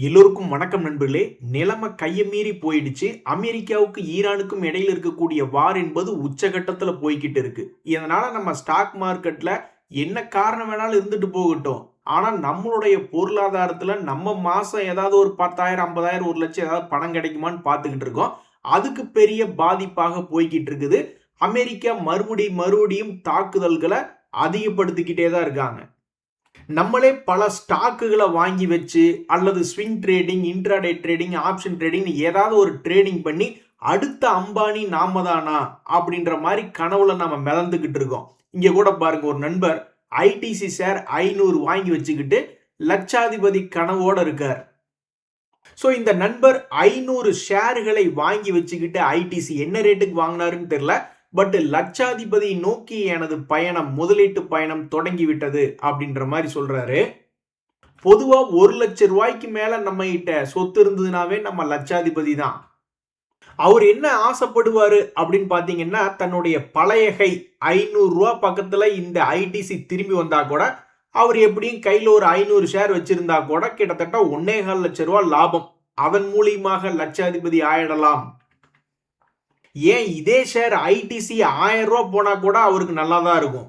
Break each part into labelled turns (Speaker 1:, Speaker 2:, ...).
Speaker 1: எல்லோருக்கும் வணக்கம் நண்பர்களே. நிலைமை கையை மீறி போயிடுச்சு. அமெரிக்காவுக்கு ஈரானுக்கும் இடையில இருக்கக்கூடிய வார் என்பது உச்சகட்டத்துல போய்கிட்டு இருக்கு. இதனால நம்ம ஸ்டாக் மார்க்கெட்ல என்ன காரணம் வேணாலும் இருந்துட்டு போகட்டும். ஆனா நம்மளுடைய பொருளாதாரத்துல நம்ம மாசம் ஏதாவது ஒரு 10,000, 50,000, 1,00,000 ஏதாவது பணம் கிடைக்குமான்னு பார்த்துக்கிட்டு இருக்கோம். அதுக்கு பெரிய பாதிப்பாக போய்கிட்டு இருக்குது. அமெரிக்கா மறுபடியும் தாக்குதல்களை அதிகப்படுத்திக்கிட்டே தான் இருக்காங்க. நம்மளே பல ஸ்டாக்குகளை வாங்கி வச்சு அல்லது swing trading, intraday trading, option trading ஏதாவது ஒரு ட்ரேடிங் பண்ணி அடுத்த அம்பானி நாம தானா அப்படின்ற மாதிரி கனவுல நம்ம மிதந்துகிட்டு இருக்கோம். இங்க கூட பாருங்க, ஒரு நண்பர் ஐடிசி ஷேர் 500 வாங்கி வச்சுக்கிட்டு லட்சாதிபதி கனவோட இருக்கார். ஸோ இந்த நண்பர் 500 ஷேர்களை வாங்கி வச்சுக்கிட்டு ஐடிசி என்ன ரேட்டுக்கு வாங்கினாருன்னு தெரியல. பட் லட்சாதிபதி நோக்கி எனது பயணம், முதலீட்டு பயணம் தொடங்கிவிட்டது அப்படின்ற மாதிரி சொல்றாரு. பொதுவா 1,00,000 ரூபாய்க்கு மேல நம்ம கிட்ட சொத்து இருந்ததுனாவே நம்ம லட்சாதிபதி தான். அவர் என்ன ஆசைப்படுவாரு அப்படின்னு பாத்தீங்கன்னா, தன்னுடைய பழைய கை 500 ரூபாய் பக்கத்துல இந்த ஐடிசி திரும்பி வந்தா கூட அவர் எப்படியும் கையில ஒரு 500 ஷேர் வச்சிருந்தா கூட கிட்டத்தட்ட 1,4 லட்சம் ரூபாய் லாபம், அதன் மூலியமாக லட்சாதிபதி ஆயிடலாம். ஏன் இதே ஷேர் ஐடிசி 1000 ரூபாய் போனா கூட அவருக்கு நல்லா தான் இருக்கும்.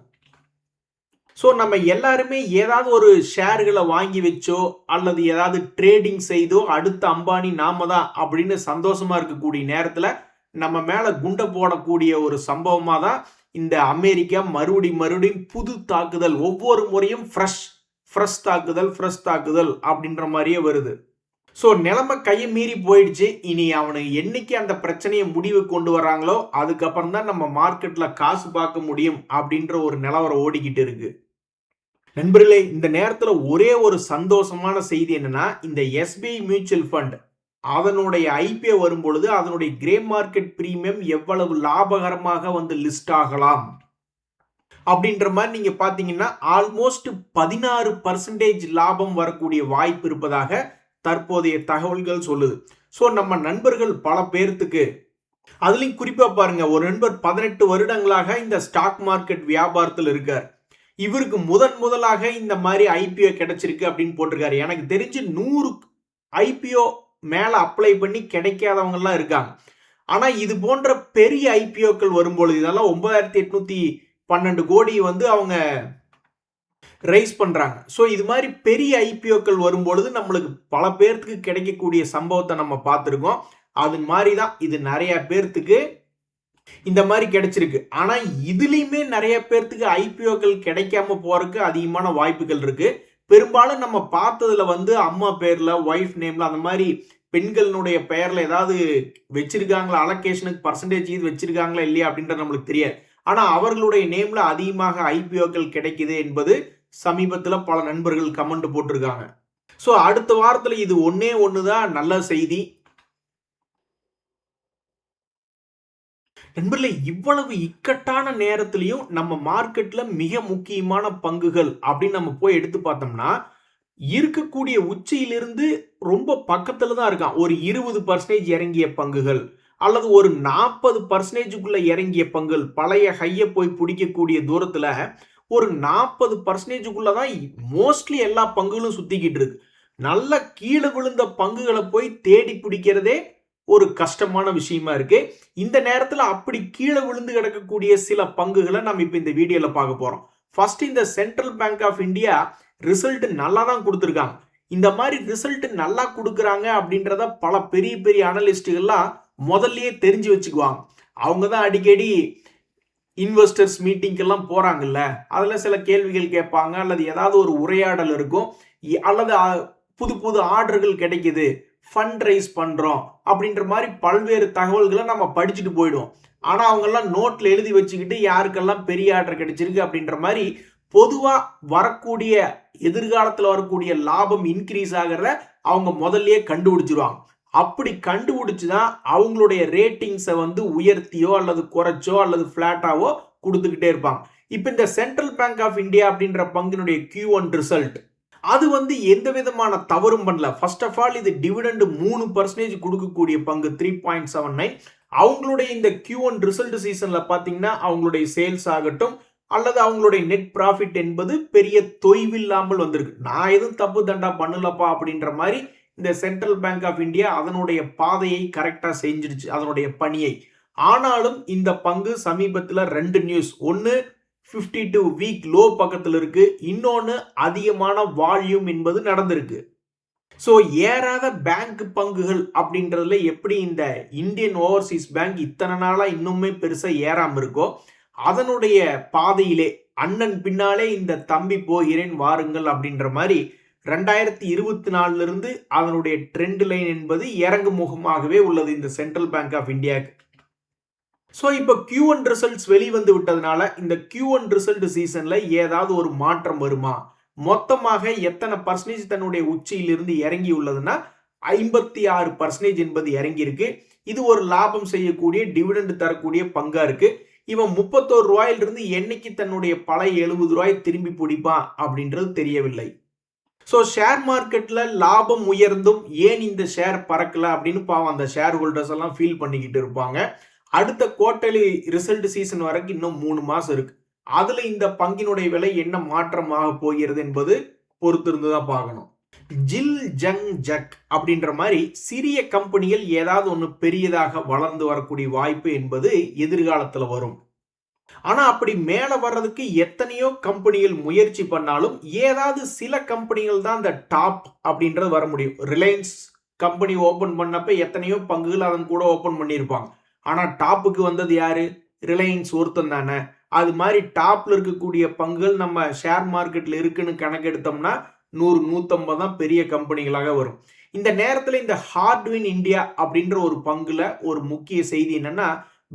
Speaker 1: ஸோ நம்ம எல்லாருமே ஏதாவது ஒரு ஷேர்களை வாங்கி வச்சோ அல்லது ஏதாவது ட்ரேடிங் செய்தோ அடுத்த அம்பானி நாம தான் அப்படின்னு சந்தோஷமா இருக்கக்கூடிய நேரத்தில் நம்ம மேல குண்டை போடக்கூடிய ஒரு சம்பவமா தான் இந்த அமெரிக்கா மறுபடியும் புது தாக்குதல், ஒவ்வொரு முறையும் ஃப்ரெஷ் தாக்குதல் அப்படின்ற மாதிரியே வருது. ஸோ நிலைமை கையை மீறி போயிடுச்சு. இனி அவனுக்கு என்னைக்கு அந்த பிரச்சனையை முடிவு கொண்டு வராங்களோ அதுக்கப்புறம் தான் நம்ம மார்க்கெட்ல காசு பார்க்க முடியும் அப்படின்ற ஒரு நிலவரம் ஓடிக்கிட்டு இருக்கு. நண்பர்களே, இந்த நேரத்தில் ஒரே ஒரு சந்தோஷமான செய்தி என்னன்னா, இந்த எஸ்பிஐ மியூச்சுவல் ஃபண்ட் அதனுடைய ஐபிஓ வரும் பொழுது அதனுடைய கிரே மார்க்கெட் பிரீமியம் எவ்வளவு லாபகரமாக வந்து லிஸ்ட் ஆகலாம் அப்படின்ற மாதிரி நீங்க பாத்தீங்கன்னா ஆல்மோஸ்ட் 16% லாபம் வரக்கூடிய வாய்ப்பு இருப்பதாக தற்போதைய தகவல்கள் சொல்லுது. ஸோ நம்ம நண்பர்கள் பல பேர்த்துக்கு அதுலயும் குறிப்பா பாருங்க, ஒரு நண்பர் 18 வருடங்களாக இந்த ஸ்டாக் மார்க்கெட் வியாபாரத்தில் இருக்கார். இவருக்கு முதலாக இந்த மாதிரி ஐபிஓ கிடைச்சிருக்கு அப்படின்னு போட்டிருக்காரு. எனக்கு தெரிஞ்சு 100 ஐபிஓ மேல அப்ளை பண்ணி கிடைக்காதவங்க எல்லாம் இருக்காங்க. ஆனா இது போன்ற பெரிய ஐபிஓக்கள் வரும்பொழுது இதெல்லாம் 9,812 கோடி வந்து அவங்க ரைஸ் பண்றாங்க. ஸோ இது மாதிரி பெரிய ஐபிஓக்கள் வரும்பொழுது நம்மளுக்கு பல பேர்த்துக்கு கிடைக்கக்கூடிய சம்பவத்தை நம்ம பார்த்துருக்கோம். அது மாதிரி தான் இது நிறைய பேர்த்துக்கு இந்த மாதிரி கிடைச்சிருக்கு. ஆனா இதுலயுமே நிறைய பேர்த்துக்கு ஐபிஓக்கள் கிடைக்காம போறதுக்கு அதிகமான வாய்ப்புகள் இருக்கு. பெரும்பாலும் நம்ம பார்த்ததுல வந்து அம்மா பேர்ல, ஒய்ஃப் நேம்ல, அந்த மாதிரி பெண்களுடைய பெயர்ல ஏதாவது வச்சிருக்காங்களா, அலோகேஷனுக்கு பர்சன்டேஜ் இது வச்சிருக்காங்களா இல்லையா அப்படின்றது நம்மளுக்கு தெரியாது. ஆனா அவர்களுடைய நேம்ல அதிகமாக ஐபிஓக்கள் கிடைக்குது என்பது சமீபத்துல பல நண்பர்கள் கமெண்ட் போட்டிருக்காங்க. ஸோ அடுத்த வாரத்துல இது ஒண்ணுதான் நல்ல செய்தி. நண்பர்களே, இவ்வளவு இக்கட்டான நேரத்திலையும் நம்ம மார்க்கெட்ல மிக முக்கியமான பங்குகள் அப்படின்னு நம்ம போய் எடுத்து பார்த்தோம்னா இருக்கக்கூடிய உச்சியிலிருந்து ரொம்ப பக்கத்துல தான் இருக்கான். ஒரு 20% இறங்கிய பங்குகள் அல்லது ஒரு 40%க்குள்ள இறங்கிய பங்குகள், பழைய ஹையை போய் பிடிக்கக்கூடிய தூரத்துல ஒரு 40%க்குள்ள தான் மோஸ்ட்லி எல்லா பங்குகளும் சுத்திக்கிட்டு இருக்கு. நல்ல கீழே விழுந்த பங்குகளை போய் தேடி பிடிக்கிறதே ஒரு கஷ்டமான விஷயமா இருக்கு. இந்த நேரத்தில் அப்படி கீழே விழுந்து கிடக்கக்கூடிய சில பங்குகளை நம்ம இப்ப இந்த வீடியோல பார்க்க போறோம். ஃபர்ஸ்ட், இந்த central bank of India result நல்லா தான் கொடுத்துருக்காங்க. இந்த மாதிரி ரிசல்ட் நல்லா கொடுக்குறாங்க அப்படின்றத பல பெரிய அனலிஸ்டுகள்லாம் முதல்லயே தெரிஞ்சு வச்சுக்குவாங்க. அவங்க தான் அடிக்கடி இன்வெஸ்டர்ஸ் மீட்டிங்கெல்லாம் போறாங்கல்ல, அதுல சில கேள்விகள் கேட்பாங்க அல்லது ஏதாவது ஒரு உரையாடல் இருக்கும் அல்லது புது ஆர்டர்கள் கிடைக்குது, ஃபண்ட் ரைஸ் பண்றோம் அப்படின்ற மாதிரி பல்வேறு தகவல்களை நம்ம படிச்சுட்டு போயிடுவோம். ஆனா அவங்க எல்லாம் நோட்ல எழுதி வச்சுக்கிட்டு யாருக்கெல்லாம் பெரிய ஆர்டர் கிடைச்சிருக்கு அப்படின்ற மாதிரி பொதுவா வரக்கூடிய எதிர்காலத்துல வரக்கூடிய லாபம் இன்க்ரீஸ் ஆகிறத அவங்க முதல்லயே கண்டுபிடிச்சிருவாங்க. அப்படி கண்டுபிடிச்சுதான் அவங்களுடைய ரேட்டிங்ஸை வந்து உயர்த்தியோ அல்லது குறைச்சோ அல்லது பிளாட்டாவோ கொடுத்துக்கிட்டே இருப்பாங்க. இப்ப இந்த சென்ட்ரல் பேங்க் ஆஃப் இந்தியா அப்படின்ற பங்கினுடைய Q1 ரிசல்ட் அது வந்து எந்த விதமான தவறும் பண்ணல. ஃபர்ஸ்ட் ஆஃப் ஆல் இது டிவிடெண்ட் 3% கொடுக்கக்கூடிய பங்கு 3.79. அவங்களுடைய இந்த Q1 ரிசல்ட் சீசன்ல பாத்தீங்கன்னா அவங்களுடைய சேல்ஸ் ஆகட்டும் அல்லது அவங்களுடைய நெட் ப்ராஃபிட் என்பது பெரிய தொய்வில்லாமல் வந்திருக்கு. நான் எதுவும் தப்பு தண்டா பண்ணலப்பா அப்படின்ற மாதிரி இந்த சென்ட்ரல் பேங்க் ஆஃப் இந்தியா அதனுடைய பாதையை கரெக்டா செஞ்சிருச்சு, அதனுடைய பணியை. ஆனாலும் இந்த பங்கு சமீபத்தில் 2 நியூஸ், ஒன்னு 52 வீக் லோ பக்கத்தில் இருக்கு, இன்னொன்னு அதிகமான வால்யூம் என்பது நடந்திருக்கு. ஸோ ஏறாத பேங்க் பங்குகள் அப்படின்றதுல எப்படி இந்த இந்தியன் ஓவர்சீஸ் பேங்க் இத்தனை நாளா இன்னுமே பெருசா ஏறாம இருக்கோ, அதனுடைய பாதையிலே அண்ணன் பின்னாலே இந்த தம்பி போகிறேன் வாருங்கள் அப்படின்ற மாதிரி 2024 இருந்து அதனுடைய ட்ரெண்ட் லைன் என்பது இறங்கு முகமாகவே உள்ளது இந்த சென்ட்ரல் பேங்க் ஆஃப் இந்தியாவுக்கு. ஸோ இப்போ Q1 ரிசல்ட்ஸ் வெளிவந்து விட்டதுனால இந்த Q1 ரிசல்ட் சீசன்ல ஏதாவது ஒரு மாற்றம் வருமா? மொத்தமாக எத்தனை பர்சன்டேஜ் தன்னுடைய உச்சியிலிருந்து இறங்கி உள்ளதுன்னா 56% என்பது இறங்கி இருக்கு. இது ஒரு லாபம் செய்யக்கூடிய டிவிடெண்ட் தரக்கூடிய பங்கா இருக்கு. இவன் 31 ரூபாயிலிருந்து என்னைக்கு தன்னுடைய பழைய 70 ரூபாய் திரும்பி பிடிப்பான் அப்படின்றது தெரியவில்லை. ஸோ ஷேர் மார்க்கெட்ல லாபம் உயர்ந்தும் ஏன் இந்த ஷேர் பறக்கல அப்படின்னு பாவம் அந்த ஷேர் ஹோல்டர்ஸ் எல்லாம் ஃபீல் பண்ணிக்கிட்டு இருப்பாங்க. அடுத்த குவார்டர்லி ரிசல்ட் சீசன் வரைக்கும் இன்னும் 3 மாசம் இருக்கு. அதுல இந்த பங்கினுடைய விலை என்ன மாற்றமாக போகிறது என்பது பொறுத்திருந்து தான் பார்க்கணும். ஜில் ஜங் ஜக் அப்படின்ற மாதிரி சிறிய கம்பெனிகள் ஏதாவது ஒன்று பெரியதாக வளர்ந்து வரக்கூடிய வாய்ப்பு என்பது எதிர்காலத்தில் வரும். ஆனா அப்படி மேல வர்றதுக்கு எத்தனையோ கம்பெனிகள் முயற்சி பண்ணாலும் ஏதாவது சில கம்பெனிகள் தான் அந்த டாப் அப்படின்றது வர முடியும். ரிலையன்ஸ் கம்பெனி ஓபன் பண்ணப்ப எத்தனையோ பங்குகள் அதன் கூட ஓபன் பண்ணியிருப்பாங்க. ஆனா டாப்புக்கு வந்தது யாரு? ரிலையன்ஸ் ஒருத்தன் தானே. அது மாதிரி டாப்ல இருக்கக்கூடிய பங்குகள் நம்ம ஷேர் மார்க்கெட்ல இருக்குன்னு கணக்கெடுத்தோம்னா 100-150 தான் பெரிய கம்பெனிகளாக வரும். இந்த நேரத்தில் இந்த ஹார்ட்வின் இந்தியா அப்படின்ற ஒரு பங்குல ஒரு முக்கிய செய்தி என்னன்னா,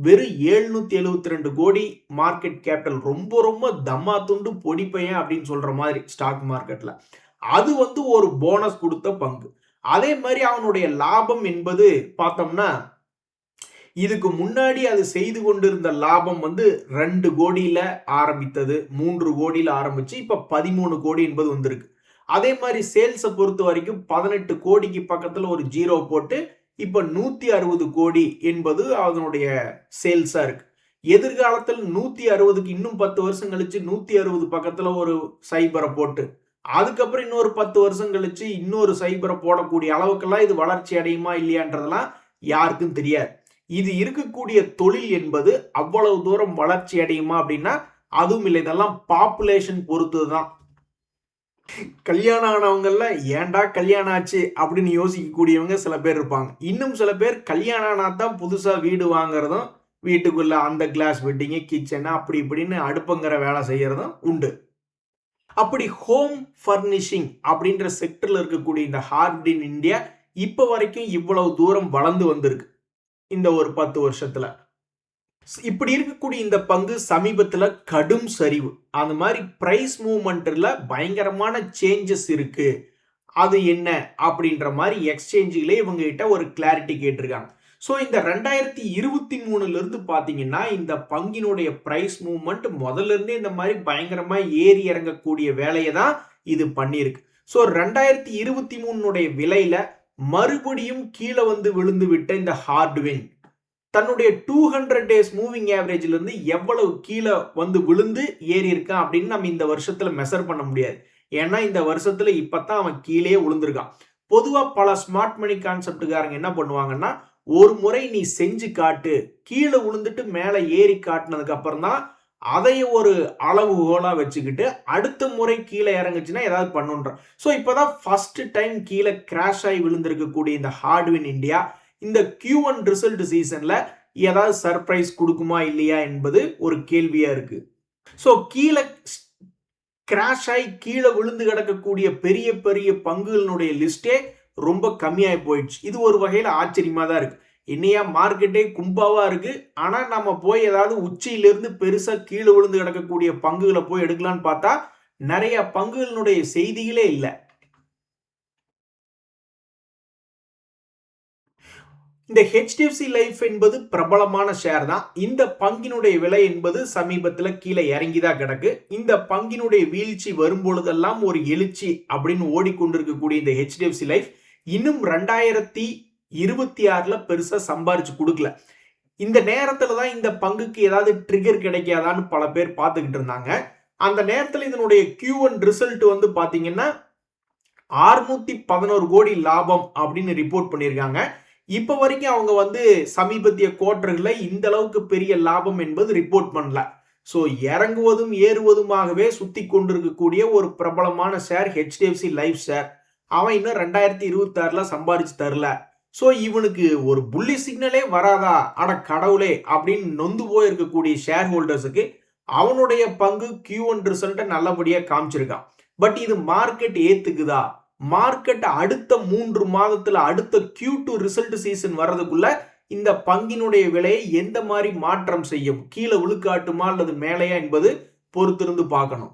Speaker 1: வெறும் 772 கோடி மார்க்கெட் கேபிட்டல், ரொம்ப ரொம்ப தம்மா துண்டு பொடி பையன் அப்படின்னு சொல்ற மாதிரி ஸ்டாக் மார்க்கெட்ல. அது ஒரு போனஸ் கொடுத்த பங்கு. அதே மாதிரி அவனுடைய லாபம் என்பது பார்த்தோம்னா, இதுக்கு முன்னாடி அது செய்து கொண்டிருந்த லாபம் 2 கோடியில ஆரம்பித்தது, 3 கோடியில ஆரம்பிச்சு இப்ப 13 கோடி என்பது வந்திருக்கு. அதே மாதிரி சேல்ஸை பொறுத்த வரைக்கும் 18 கோடிக்கு பக்கத்துல ஒரு ஜீரோ போட்டு இப்ப 160 கோடி என்பது அதனுடைய சேல்ஸா இருக்கு. எதிர்காலத்தில் 160க்கு இன்னும் 10 வருஷம் கழிச்சு 160 பக்கத்துல ஒரு சைபரை போட்டு அதுக்கப்புறம் இன்னொரு 10 வருஷம் கழிச்சு இன்னொரு சைபரை போடக்கூடிய அளவுக்கெல்லாம் இது வளர்ச்சி அடையுமா இல்லையான்றதெல்லாம் யாருக்கும் தெரியாது. இது இருக்கக்கூடிய தொழில் என்பது அவ்வளவு தூரம் வளர்ச்சி அடையுமா அப்படின்னா அதுவும் இல்லை. இதெல்லாம் பாப்புலேஷன் பொறுத்துதான். கல்யாணம் ஆனவங்கல்ல ஏன்டா கல்யாணம் ஆச்சு அப்படின்னு யோசிக்கக்கூடியவங்க சில பேர் இருப்பாங்க. இன்னும் சில பேர் கல்யாணம் ஆனா தான் புதுசா வீடு வாங்குறதும், வீட்டுக்குள்ள அந்த கிளாஸ் வெட்டிங்க, கிச்சன் அப்படி இப்படின்னு அடுப்புங்கிற வேலை செய்யறதும் உண்டு. அப்படி ஹோம் ஃபர்னிஷிங் அப்படின்ற செக்டர்ல இருக்கக்கூடிய இந்த ஹார்ட்வின் இந்தியா இப்ப வரைக்கும் இவ்வளவு தூரம் வளர்ந்து வந்திருக்கு இந்த ஒரு 10 வருஷத்துல. இப்படி இருக்கக்கூடிய இந்த பங்கு சமீபத்துல கடும் சரிவு, அந்த மாதிரி பிரைஸ் மூவ்மெண்ட்ல பயங்கரமான சேஞ்சஸ் இருக்கு. அது என்ன அப்படின்ற மாதிரி எக்ஸ்சேஞ்சிலே இவங்க கிட்ட ஒரு கிளாரிட்டி கேட்டிருக்காங்க. ஸோ இந்த 2023 இருந்து பாத்தீங்கன்னா இந்த பங்கினுடைய பிரைஸ் மூவ்மெண்ட் முதல்ல இருந்தே இந்த மாதிரி பயங்கரமா ஏறி இறங்கக்கூடிய வேலையை தான் இது பண்ணியிருக்கு. ஸோ 2023 விலையில மறுபடியும் கீழே விழுந்து விட்ட இந்த ஹார்ட்வின் தன்னுடைய 200 டேஸ் மூவிங் ஆவரேஜ்ல இருந்து எவ்வளவு கீழே விழுந்து ஏறி இருக்கான் அப்படின்னு நம்ம இந்த வருஷத்துல மெஷர் பண்ண முடியாது. ஏன்னா இந்த வருஷத்துல இப்பதான் அவன் கீழே விழுந்திருக்கான். பொதுவா பல ஸ்மார்ட் மணி கான்செப்டுக்காரங்க என்ன பண்ணுவாங்கன்னா, ஒரு முறை நீ செஞ்சு காட்டு, கீழே விழுந்துட்டு மேல ஏறி காட்டினதுக்கு அப்புறம் தான் அதைய ஒரு அளவுகோலா வச்சுக்கிட்டு அடுத்த முறை கீழே இறங்குச்சுன்னா ஏதாவது பண்ணுன்ற. ஸோ இப்போதான் ஃபர்ஸ்ட் டைம் கீழே கிராஷ் ஆகி விழுந்திருக்கக்கூடிய இந்த ஹார்ட்வின் இந்தியா இந்த Q1 ரிசல்ட் சீசன்ல ஏதாவது சர்ப்ரைஸ் கொடுக்குமா இல்லையா என்பது ஒரு கேள்வியா இருக்கு. ஸோ கீழே கிராஷ் ஆகி கீழே விழுந்து கிடக்கக்கூடிய பெரிய பெரிய பங்குகளினுடைய லிஸ்டே ரொம்ப கம்மியாகி போயிடுச்சு. இது ஒரு வகையில் ஆச்சரியமா தான் இருக்கு. இன்னையா மார்க்கெட்டே கும்பாவா இருக்கு. ஆனா நம்ம போய் ஏதாவது உச்சியிலிருந்து பெருசா கீழே விழுந்து கிடக்கக்கூடிய பங்குகளை போய் எடுக்கலாம்னு பார்த்தா நிறைய பங்குகளினுடைய செய்திகளே இல்லை. இந்த HDFC லைஃப் என்பது பிரபலமான ஷேர் தான். இந்த பங்கினுடைய விலை என்பது சமீபத்தில் கீழே இறங்கிதான் கிடக்கு. இந்த பங்கினுடைய வீழ்ச்சி வரும்பொழுதெல்லாம் ஒரு எழுச்சி அப்படின்னு ஓடிக்கொண்டிருக்கக்கூடிய இந்த HDFC லைஃப் இன்னும் 2026 பெருசா சம்பாரிச்சு கொடுக்கல. இந்த நேரத்துல தான் இந்த பங்குக்கு ஏதாவது ட்ரிகர் கிடைக்காதான்னு பல பேர் பார்த்துக்கிட்டு இருந்தாங்க. அந்த நேரத்தில் இதனுடைய Q1 ரிசல்ட் பாத்தீங்கன்னா 611 கோடி லாபம் அப்படின்னு ரிப்போர்ட் பண்ணியிருக்காங்க. இப்ப வரைக்கும் அவங்க வந்து சமீபத்திய குவார்டர்ல இந்த அளவுக்கு பெரிய லாபம் என்பது ரிப்போர்ட் பண்ணல. ஸோ இறங்குவதும் ஏறுவதுமாகவே சுத்தி கொண்டிருக்கக்கூடிய ஒரு பிரபலமான ஷேர் ஹெச்டிஎஃப்சி லைஃப் ஷேர். அவன் இன்னும் 2026ல சம்பாரிச்சு தரல. ஸோ இவனுக்கு ஒரு புள்ளி சிக்னலே வராதா அட கடவுளே அப்படின்னு நொந்து போயிருக்கக்கூடிய ஷேர் ஹோல்டர்ஸுக்கு அவனுடைய பங்கு Q1 ரிசல்ட்டை நல்லபடியா காமிச்சிருக்கான். பட் இது மார்க்கெட் ஏத்துக்குதா? மார்க்கெட் அடுத்த 3 மாதத்துல அடுத்த Q2 ரிசல்ட் சீசன் வர்றதுக்குள்ள இந்த பங்கினுடைய விலையை எந்த மாதிரி மாற்றம் செய்யும், கீழே விழுக்காட்டுமா அல்லது மேலையா என்பது பொறுத்திருந்து பார்க்கணும்.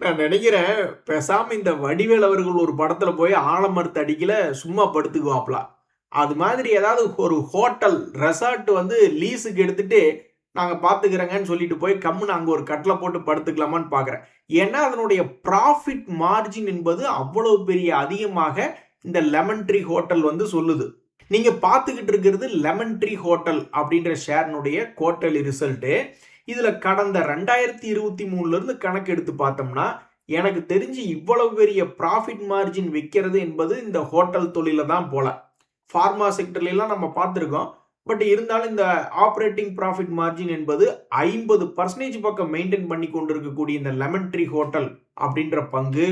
Speaker 1: நான் நினைக்கிறேன் பேசாம இந்த வடிவேல் அவர்கள் ஒரு படத்துல போய் ஆலமரத்து அடிக்கல சும்மா படுத்துக்குவாப்ல. அது மாதிரி ஏதாவது ஒரு ஹோட்டல் ரெசார்ட் வந்து லீஸுக்கு எடுத்துட்டு நாங்க பாத்துக்கிறேங்கன்னு சொல்லிட்டு போய் கம்முன்னு அங்க ஒரு கட்டளை போட்டு படுத்துக்கலாமான்னு பாக்குறேன். ஏன்னா அதனுடைய ப்ராஃபிட் மார்ஜின் என்பது அவ்வளவு பெரிய அதிகமாக இந்த லெமன் ட்ரீ ஹோட்டல் வந்து சொல்லுது. நீங்க பாத்துக்கிட்டு இருக்கிறது லெமன் ட்ரீ ஹோட்டல் அப்படின்ற ஷேர்னுடைய குவார்டர்லி ரிசல்ட். இதுல கடந்த 2023ல இருந்து கணக்கு எடுத்து பார்த்தோம்னா எனக்கு தெரிஞ்சு இவ்வளவு பெரிய ப்ராஃபிட் மார்ஜின் வைக்கிறது என்பது இந்த ஹோட்டல் தொழில தான் போல. ஃபார்மா செக்டர்ல எல்லாம் நம்ம பார்த்திருக்கோம். பட் இருந்தாலும் இந்த ஆப்ரேட்டிங் ப்ராஃபிட் மார்ஜின் என்பது 50% பக்கம் மெயின்டைன் பண்ணி கொண்டிருக்கக்கூடிய இந்த லெமன் ட்ரீ ஹோட்டல் அப்படின்ற பங்கு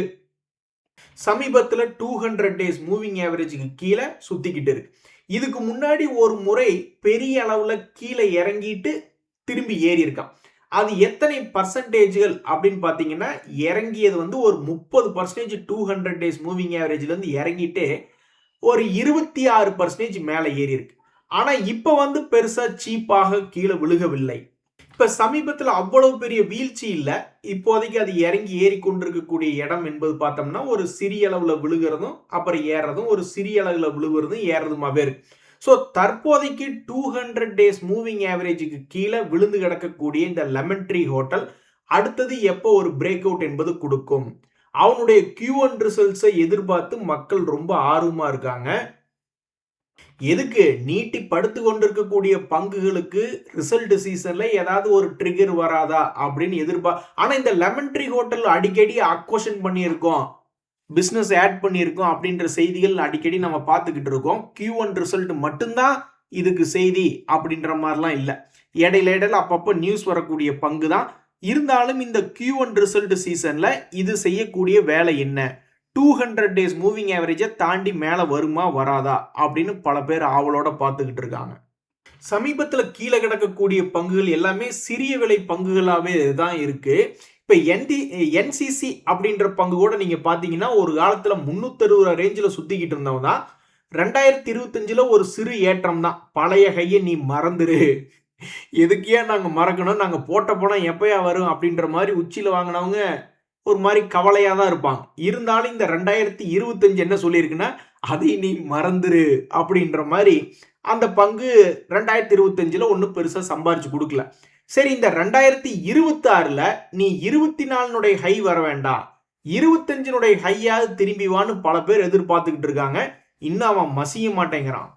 Speaker 1: சமீபத்தில் 200 டேஸ் மூவிங் ஆவரேஜுக்கு கீழே சுத்திக்கிட்டு இருக்கு. இதுக்கு முன்னாடி ஒரு முறை பெரிய அளவுல கீழே இறங்கிட்டு திரும்பி ஏறி இருக்கான். அது எத்தனை பர்சன்டேஜ்கள் அப்படின்னு பாத்தீங்கன்னா இறங்கியது வந்து ஒரு 30% 200 டேஸ் மூவிங் ஆவரேஜ்ல இருந்து இறங்கிட்டு ஒரு 26% மேல ஏறி இருக்கு. ஆனா இப்ப வந்து பெருசா சீப்பாக கீழே விழுகவில்லை. இப்ப சமீபத்தில் அவ்வளவு பெரிய வீழ்ச்சி இல்ல. இப்போதைக்கு அது இறங்கி ஏறி கொண்டிருக்கக்கூடிய இடம் என்பது பார்த்தோம்னா ஒரு சிறிய அளவுல விழுகிறதும் அப்புறம் ஏறதும், ஒரு சிறிய அளவுல விழுகிறதும் ஏறதுமாவே இருக்கு. ஸோ தற்போதைக்கு 200 டேஸ் மூவிங் ஆவரேஜுக்கு கீழே விழுந்து கிடக்கக்கூடிய இந்த லெமன் ட்ரீ ஹோட்டல் அடுத்தது எப்போ ஒரு பிரேக் அவுட் என்பது கொடுக்கும். அவனுடைய Q1 ரிசல்ட்ஸை எதிர்பார்த்து மக்கள் ரொம்ப ஆர்வமா இருக்காங்க. எதுக்கு நீட்டி படுத்து கொண்டிருக்கக்கூடிய பங்குகளுக்கு ரிசல்ட் சீசன்ல ஏதாவது ஒரு ட்ரிகர் வராதா அப்படின்னு ஆனா இந்த லெமன் ட்ரீ ஹோட்டல் அடிக்கடி அக்வஷன் பண்ணியிருக்கோம், பிசினஸ் ஆட் பண்ணியிருக்கோம் அப்படின்ற செய்திகள் அடிக்கடி நம்ம பார்த்துக்கிட்டு இருக்கோம். Q1 ரிசல்ட் மட்டும்தான் இதுக்கு செய்தி அப்படின்ற மாதிரிலாம் இல்லை. இடையில அப்பப்போ நியூஸ் வரக்கூடிய பங்கு தான். இருந்தாலும் இந்த Q1 ரிசல்ட் சீசன்ல இது செய்யக்கூடிய வேலை என்ன, 200 டேஸ் மூவிங் ஆவரேஜை தாண்டி மேலே வருமா வராதா அப்படின்னு பல பேர் ஆவலோட பார்த்துக்கிட்டு இருக்காங்க. சமீபத்தில் கீழே கிடக்கக்கூடிய பங்குகள் எல்லாமே சிறிய விலை பங்குகளாகவே தான் இருக்கு. இப்போ என்சிசி அப்படின்ற பங்கு கூட நீங்க பார்த்தீங்கன்னா ஒரு காலத்தில் 360 ரேஞ்சில் சுத்திக்கிட்டு இருந்தவங்க தான். 2025ல் ஒரு சிறு ஏற்றம் தான். பழைய கையை நீ மறந்துரு, எதுக்கே நாங்கள் மறக்கணும், நாங்கள் போட்ட பணம் எப்பயா வரும் அப்படின்ற மாதிரி உச்சியில் வாங்கினவங்க ஒரு மாதிரி கவலையா தான் இருப்பாங்க. இருந்தாலும் இந்த 2025 என்ன சொல்லியிருக்குன்னா அதை நீ மறந்துரு அப்படின்ற மாதிரி அந்த பங்கு 2025ல ஒன்றும் பெருசா சம்பாரிச்சு கொடுக்கல. சரி, இந்த 2026ல நீ 24 ஹை வர வேண்டாம், 25 ஹையாவது திரும்பி வான்னு பல பேர் எதிர்பார்த்துக்கிட்டு இருக்காங்க. இன்னும் அவன் மசிய மாட்டேங்கிறான்.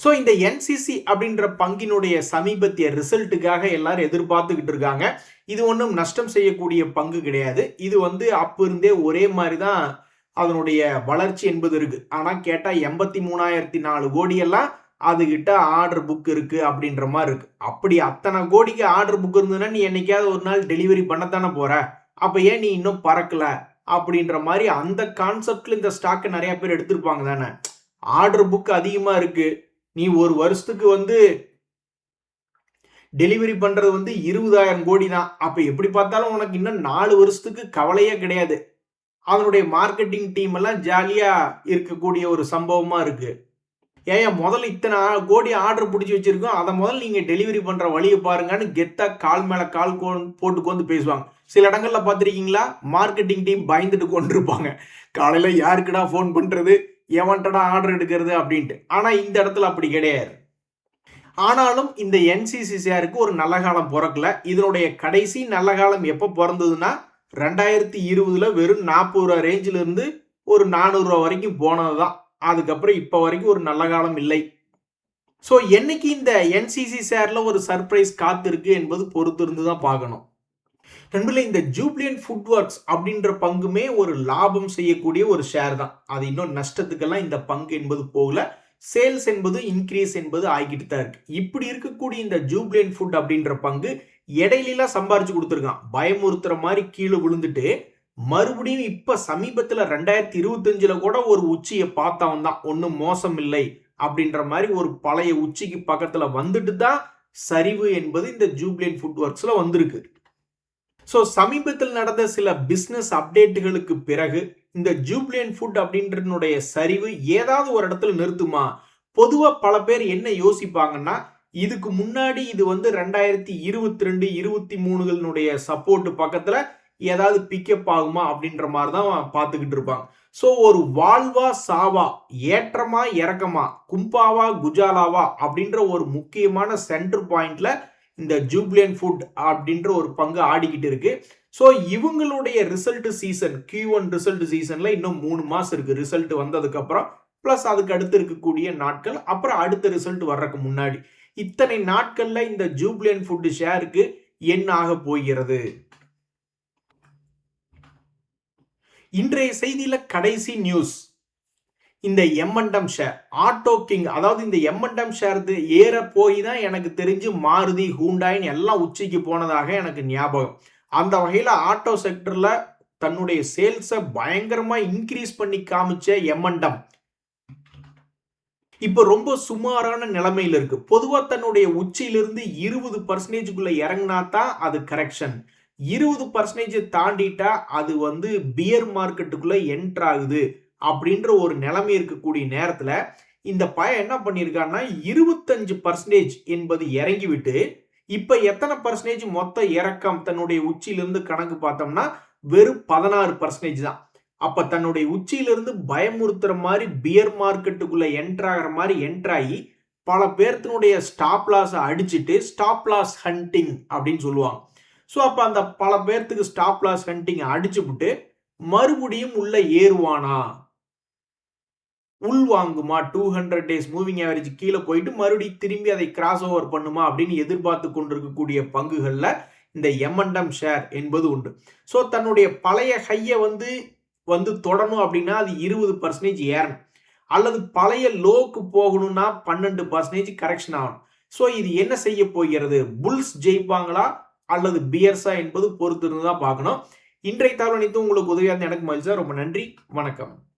Speaker 1: ஸோ இந்த என்சிசி அப்படின்ற பங்கினுடைய சமீபத்திய ரிசல்ட்டுக்காக எல்லாரும் எதிர்பார்த்துக்கிட்டு இருக்காங்க. இது ஒன்றும் நஷ்டம் செய்யக்கூடிய பங்கு கிடையாது. இது வந்து அப்ப இருந்தே ஒரே மாதிரி தான் அதனுடைய வளர்ச்சி என்பது இருக்கு. ஆனால் கேட்டால் 83,004 கோடியெல்லாம் அதுகிட்ட ஆர்டர் புக் இருக்கு அப்படின்ற மாதிரி இருக்கு. அப்படி அத்தனை கோடிக்கு ஆர்டர் புக் இருந்ததுன்னா நீ என்னைக்காவது ஒரு நாள் டெலிவரி பண்ணத்தானே போற, அப்ப ஏன் நீ இன்னும் பறக்கல அப்படின்ற மாதிரி அந்த கான்செப்ட்ல இந்த ஸ்டாக்கை நிறைய பேர் எடுத்திருப்பாங்க தானே. ஆர்டர் புக் அதிகமா இருக்கு, நீ ஒரு வருஷத்துக்கு வந்து டெலிவரி பண்றது வந்து 20,000 கோடி தான். அப்ப எப்படி பார்த்தாலும் உனக்கு இன்னும் 4 வருஷத்துக்கு கவலையே கிடையாது. அதனுடைய மார்க்கெட்டிங் டீம் எல்லாம் ஜாலியா இருக்கக்கூடிய ஒரு சம்பவமா இருக்கு. ஏன் முதல்ல இத்தனை கோடி ஆர்டர் பிடிச்சி வச்சிருக்கோம், அதை முதல்ல நீங்க டெலிவரி பண்ற வழியை பாருங்கன்னு கெத்தா கால் மேல கால் போட்டு வந்து பேசுவாங்க. சில இடங்கள்ல பார்த்துருக்கீங்களா, மார்க்கெட்டிங் டீம் பயந்துட்டு கொண்டிருப்பாங்க. காலையில யாருக்குடா ஃபோன் பண்றது, எவன்டா ஆர்டர் எடுக்கிறது அப்படின்ட்டு. ஆனா இந்த இடத்துல அப்படி கிடையாது. ஆனாலும் இந்த என்சிசி ஷேருக்கு ஒரு நல்ல காலம் பிறக்கல. இதனுடைய கடைசி நல்ல காலம் எப்போ பிறந்ததுன்னா 2020ல் வெறும் 40 ரூபா ரேஞ்சில் இருந்து ஒரு 400 ரூபா வரைக்கும் போனது தான். அதுக்கப்புறம் இப்போ வரைக்கும் ஒரு நல்ல காலம் இல்லை. ஸோ என்னைக்கு இந்த என்சிசி ஷேர்ல ஒரு சர்ப்ரைஸ் காத்திருக்கு என்பது பொறுத்து இருந்து தான் பார்க்கணும். நண்பர்களே, இந்த ஜூப்ளியன்ட் ஃபுட் ஒர்க்ஸ் அப்படின்ற பங்குமே ஒரு லாபம் செய்யக்கூடிய ஒரு ஷேர் தான். அது இன்னும் நஷ்டத்துக்கெல்லாம் இந்த பங்கு என்பது போகல. சேல்ஸ் என்பது இன்க்ரீஸ் என்பது ஆகிட்டு தான் இருக்கு. இப்படி இருக்கக்கூடிய இந்த ஜூப்ளியன்ட் ஃபுட் அப்படின்ற பங்கு இடையிலாம் சம்பாரிச்சு கொடுத்துருக்கான். பயமுறுத்துற மாதிரி கீழே விழுந்துட்டு மறுபடியும் இப்ப சமீபத்துல 2025ல கூட ஒரு உச்சியை பார்த்தவன் தான். ஒன்னும் மோசம் இல்லை அப்படின்ற மாதிரி ஒரு பழைய உச்சிக்கு பக்கத்துல வந்துட்டு தான் சரிவு என்பது இந்த ஜூப்ளியன்ட் ஃபுட் ஒர்க்ஸ்ல வந்திருக்கு. ஸோ சமீபத்தில் நடந்த சில பிஸ்னஸ் அப்டேட்டுகளுக்கு பிறகு இந்த ஜூப்ளியன்ட் ஃபுட் அப்படின்றனுடைய சரிவு ஏதாவது ஒரு இடத்துல நிறுத்துமா? பொதுவாக பல பேர் என்ன யோசிப்பாங்கன்னா, இதுக்கு முன்னாடி இது வந்து 2022 23களுடைய சப்போர்ட் பக்கத்துல ஏதாவது பிக்கப் ஆகுமா அப்படின்ற மாதிரி தான் பார்த்துக்கிட்டு இருப்பாங்க. ஸோ ஒரு வாழ்வா சாவா, ஏற்றமா இறக்கமா, கும்பாவா குஜாலாவா அப்படின்ற ஒரு முக்கியமான சென்டர் பாயிண்ட்ல இந்த ஜூப்ளியன்ட் ஃபுட் அப்படின்ற ஒரு பங்கு ஆடிக்கிட்டு இருக்கு. ஸோ இவங்களுடைய ரிசல்ட் சீசன் Q1 ரிசல்ட் சீசன்ல இன்னும் 3 மாசம் இருக்கு. ரிசல்ட் வந்ததுக்கு அப்புறம் பிளஸ் அதுக்கு அடுத்து இருக்கக்கூடிய நாட்கள், அப்புறம் அடுத்த ரிசல்ட் வர்றதுக்கு முன்னாடி இத்தனை நாட்கள்ல இந்த ஜூப்ளியன்ட் ஃபுட் ஷேருக்கு என்ன ஆக போகிறது? இன்றைய செய்தியில கடைசி நியூஸ், இந்த M&M ஷேர் ஆட்டோ கிங், அதாவது இந்த M&M ஷேர் ஏற போய் தான் எனக்கு தெரிஞ்சு மாருதி, ஹூண்டாயின்னு எல்லாம் உச்சிக்கு போனதாக எனக்கு ஞாபகம். அந்த வகையில ஆட்டோ செக்டர்ல தன்னுடைய சேல்ஸை பயங்கரமா இன்க்ரீஸ் பண்ணி காமிச்ச M&M இப்ப ரொம்ப சுமாரான நிலைமையில இருக்கு. பொதுவா தன்னுடைய உச்சியிலிருந்து 20% இறங்கினா தான் அது கரெக்ஷன். 20% தாண்டிட்டா அது வந்து பியர் மார்க்கெட்டுக்குள்ள என்டர் ஆகுது அப்படின்ற ஒரு நிலைமை இருக்கக்கூடிய நேரத்துல இந்த பையன் என்ன பண்ணியிருக்கான்னா 25% என்பது இறங்கிவிட்டு இப்ப எத்தனை பர்சன்டேஜ் மொத்த இறக்கம் தன்னுடைய உச்சியிலிருந்து கணக்கு பார்த்தோம்னா வெறும் 16% தான். அப்ப தன்னுடைய உச்சியிலிருந்து பயமுறுத்துற மாதிரி பியர் மார்க்கெட்டுக்குள்ள என்டர் ஆகிற மாதிரி என்டர் ஆகி பல பேர்த்தினுடைய ஸ்டாப் லாஸ் அடிச்சுட்டு ஸ்டாப் லாஸ் ஹண்டிங் அப்படின்னு சொல்லுவாங்க. ஸோ அப்ப அந்த பல பேர்த்துக்கு ஸ்டாப் லாஸ் ஹண்டிங் அடிச்சு விட்டு மறுபடியும் உள்ள ஏறுவானா, உள் வாங்குமா, 200 டேஸ் மூவிங் ஆவரேஜ் கீழே போயிட்டு மறுபடியும் திரும்பி அதை கிராஸ் ஓவர் பண்ணுமா அப்படின்னு எதிர்பார்த்து கொண்டிருக்கக்கூடிய பங்குகள்ல இந்த M&M ஷேர் என்பது உண்டு. ஸோ தன்னுடைய பழைய ஹையை வந்து தொடணும் அப்படின்னா அது 20% ஏறணும், அல்லது பழைய லோக்கு போகணும்னா 12% கரெக்ஷன் ஆகணும். ஸோ இது என்ன செய்ய போகிறது? புல்ஸ் ஜெயிப்பாங்களா அல்லது பியர்ஸா என்பது பொறுத்து இருந்து தான் பார்க்கணும். இன்றைய தகவல் அனைத்தும் உங்களுக்கு உதவியாக எனக்கு மகிழ்ச்சி. ரொம்ப நன்றி, வணக்கம்.